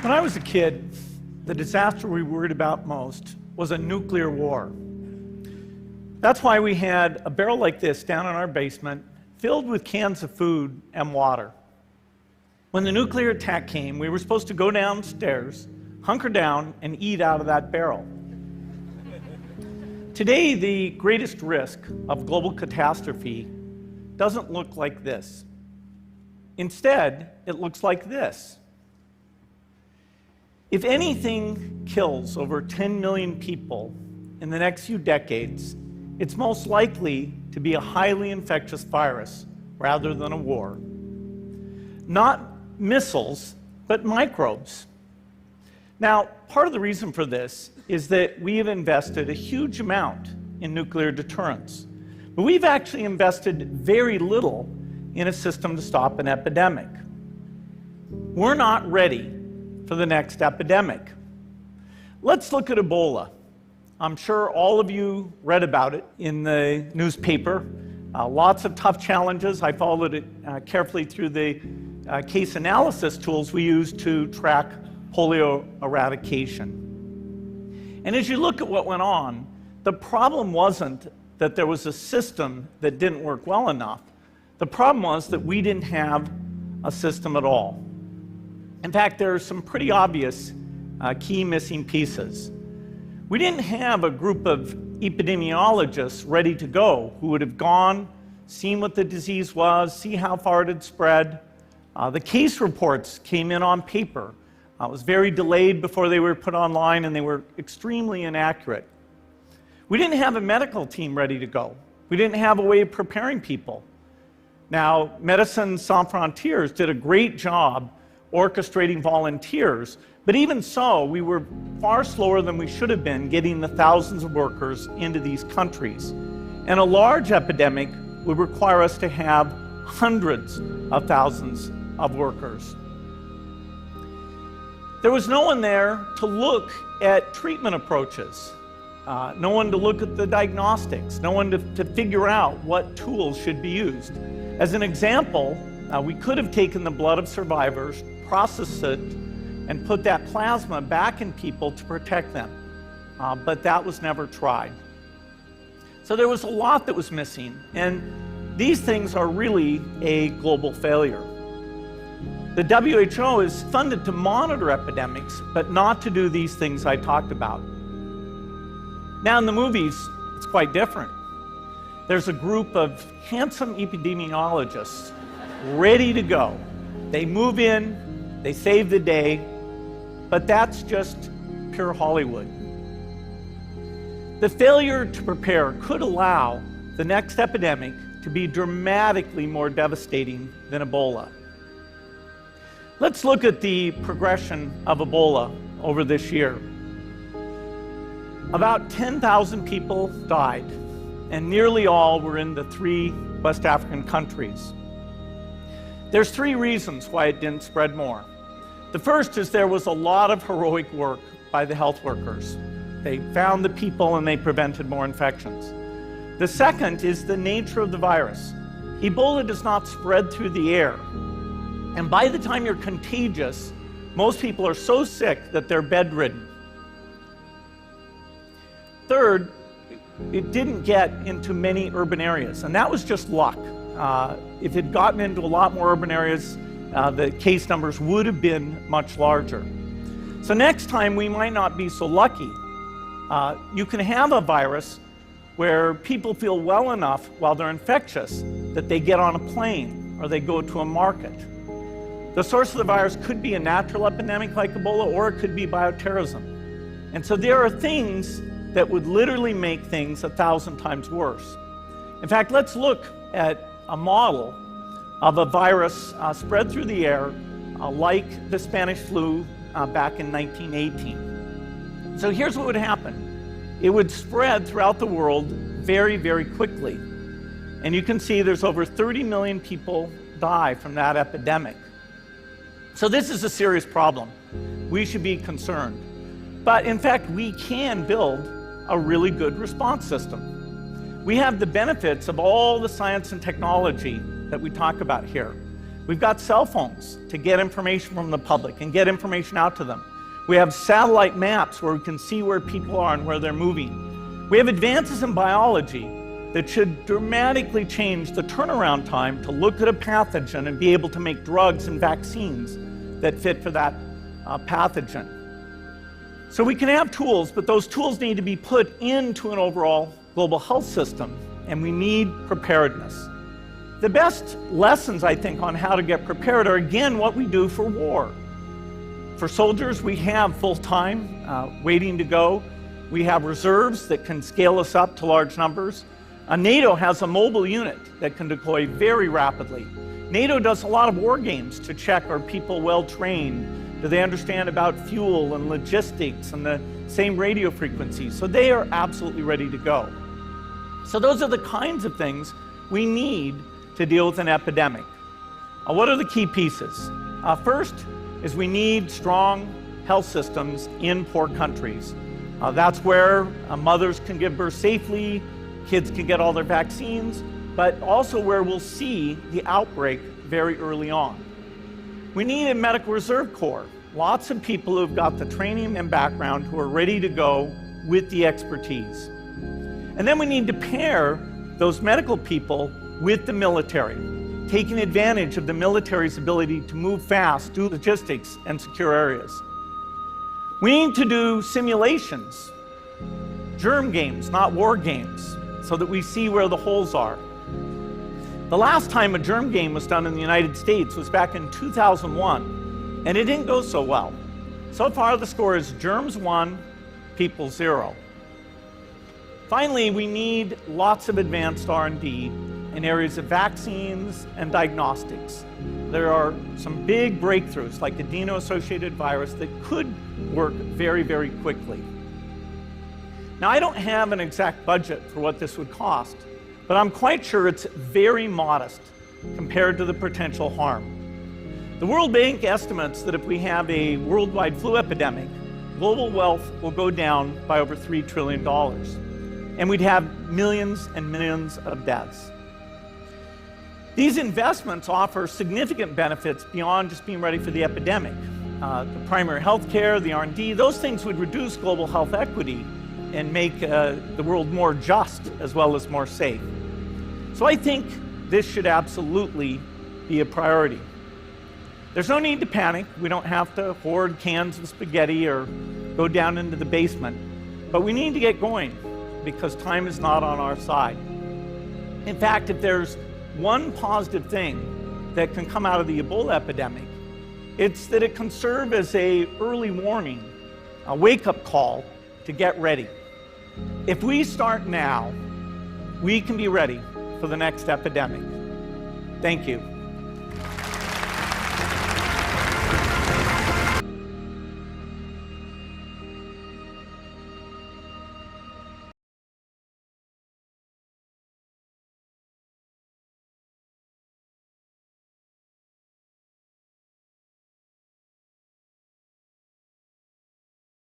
When I was a kid, the disaster we worried about most was a nuclear war. That's why we had a barrel like this down in our basement, filled with cans of food and water. When the nuclear attack came, we were supposed to go downstairs, hunker down, and eat out of that barrel. Today, the greatest risk of global catastrophe doesn't look like this. Instead, it looks like this. If anything kills over 10 million people in the next few decades, it's most likely to be a highly infectious virus rather than a war. Not missiles, but microbes. Now, part of the reason for this is that we have invested a huge amount in nuclear deterrence, but we've actually invested very little in a system to stop an epidemic. We're not ready for the next epidemic. Let's look at Ebola. I'm sure all of you read about it in the newspaper. Lots of tough challenges. I followed it carefully through the case analysis tools we use to track polio eradication. And as you look at what went on, the problem wasn't that there was a system that didn't work well enough. The problem was that we didn't have a system at all. In fact, there are some pretty obvious key missing pieces. We didn't have a group of epidemiologists ready to go who would have gone, seen what the disease was, see how far it had spread. The case reports came in on paper. It was very delayed before they were put online, and they were extremely inaccurate. We didn't have a medical team ready to go. We didn't have a way of preparing people. Now, Médecins Sans Frontières did a great job orchestrating volunteers, but even so, we were far slower than we should have been getting the thousands of workers into these countries. And a large epidemic would require us to have hundreds of thousands of workers. There was no one there to look at treatment approaches, no one to look at the diagnostics, no one to figure out what tools should be used. As an example, we could have taken the blood of survivors, processed it, and put that plasma back in people to protect them. But that was never tried. So there was a lot that was missing, and these things are really a global failure. The WHO is funded to monitor epidemics, but not to do these things I talked about. Now in the movies, it's quite different. There's a group of handsome epidemiologists ready to go. They move in, they save the day, but that's just pure Hollywood. The failure to prepare could allow the next epidemic to be dramatically more devastating than Ebola. Let's look at the progression of Ebola over this year. About 10,000 people died, and nearly all were in the 3 West African countries. There's 3 reasons why it didn't spread more. The first is there was a lot of heroic work by the health workers. They found the people and they prevented more infections. The second is the nature of the virus. Ebola does not spread through the air. And by the time you're contagious, most people are so sick that they're bedridden. Third, it didn't get into many urban areas, and that was just luck. If it had gotten into a lot more urban areas, the case numbers would have been much larger. So next time we might not be so lucky. You can have a virus where people feel well enough while they're infectious that they get on a plane or they go to a market. The source of the virus could be a natural epidemic like Ebola, or it could be bioterrorism. And so there are things that would literally make things 1,000 times worse. In fact, let's look at a model of a virus spread through the air like the Spanish flu back in 1918. So here's what would happen. It would spread throughout the world very, very quickly. And you can see there's over 30 million people die from that epidemic. So this is a serious problem. We should be concerned. But in fact, we can build a really good response system. We have the benefits of all the science and technology that we talk about here. We've got cell phones to get information from the public and get information out to them. We have satellite maps where we can see where people are and where they're moving. We have advances in biology that should dramatically change the turnaround time to look at a pathogen and be able to make drugs and vaccines that fit for that pathogen. So we can have tools, but those tools need to be put into an overall global health system, and we need preparedness. The best lessons, I think, on how to get prepared are, again, what we do for war. For soldiers, we have full-time waiting to go. We have reserves that can scale us up to large numbers. NATO has a mobile unit that can deploy very rapidly. NATO does a lot of war games to check, are people well trained? Do they understand about fuel and logistics and the same radio frequencies? So they are absolutely ready to go. So those are the kinds of things we need to deal with an epidemic. What are the key pieces? First is we need strong health systems in poor countries. That's where mothers can give birth safely, kids can get all their vaccines, but also where we'll see the outbreak very early on. We need a medical reserve corps, lots of people who've got the training and background who are ready to go with the expertise. And then we need to pair those medical people with the military, taking advantage of the military's ability to move fast, do logistics, and secure areas. We need to do simulations, germ games, not war games, so that we see where the holes are. The last time a germ game was done in the United States was back in 2001, and it didn't go so well. So far, the score is germs 1, people 0. Finally, we need lots of advanced R&D in areas of vaccines and diagnostics. There are some big breakthroughs, like the adeno-associated virus, that could work very, very quickly. Now, I don't have an exact budget for what this would cost, but I'm quite sure it's very modest compared to the potential harm. The World Bank estimates that if we have a worldwide flu epidemic, global wealth will go down by over $3 trillion, and we'd have millions and millions of deaths. These investments offer significant benefits beyond just being ready for the epidemic. The primary health care, the R&D, those things would reduce global health equity and make the world more just as well as more safe. So I think this should absolutely be a priority. There's no need to panic. We don't have to hoard cans of spaghetti or go down into the basement, but we need to get going because time is not on our side. In fact, if there's one positive thing that can come out of the Ebola epidemic, it's that it can serve as an early warning, a wake-up call to get ready. If we start now, we can be ready for the next epidemic. Thank you.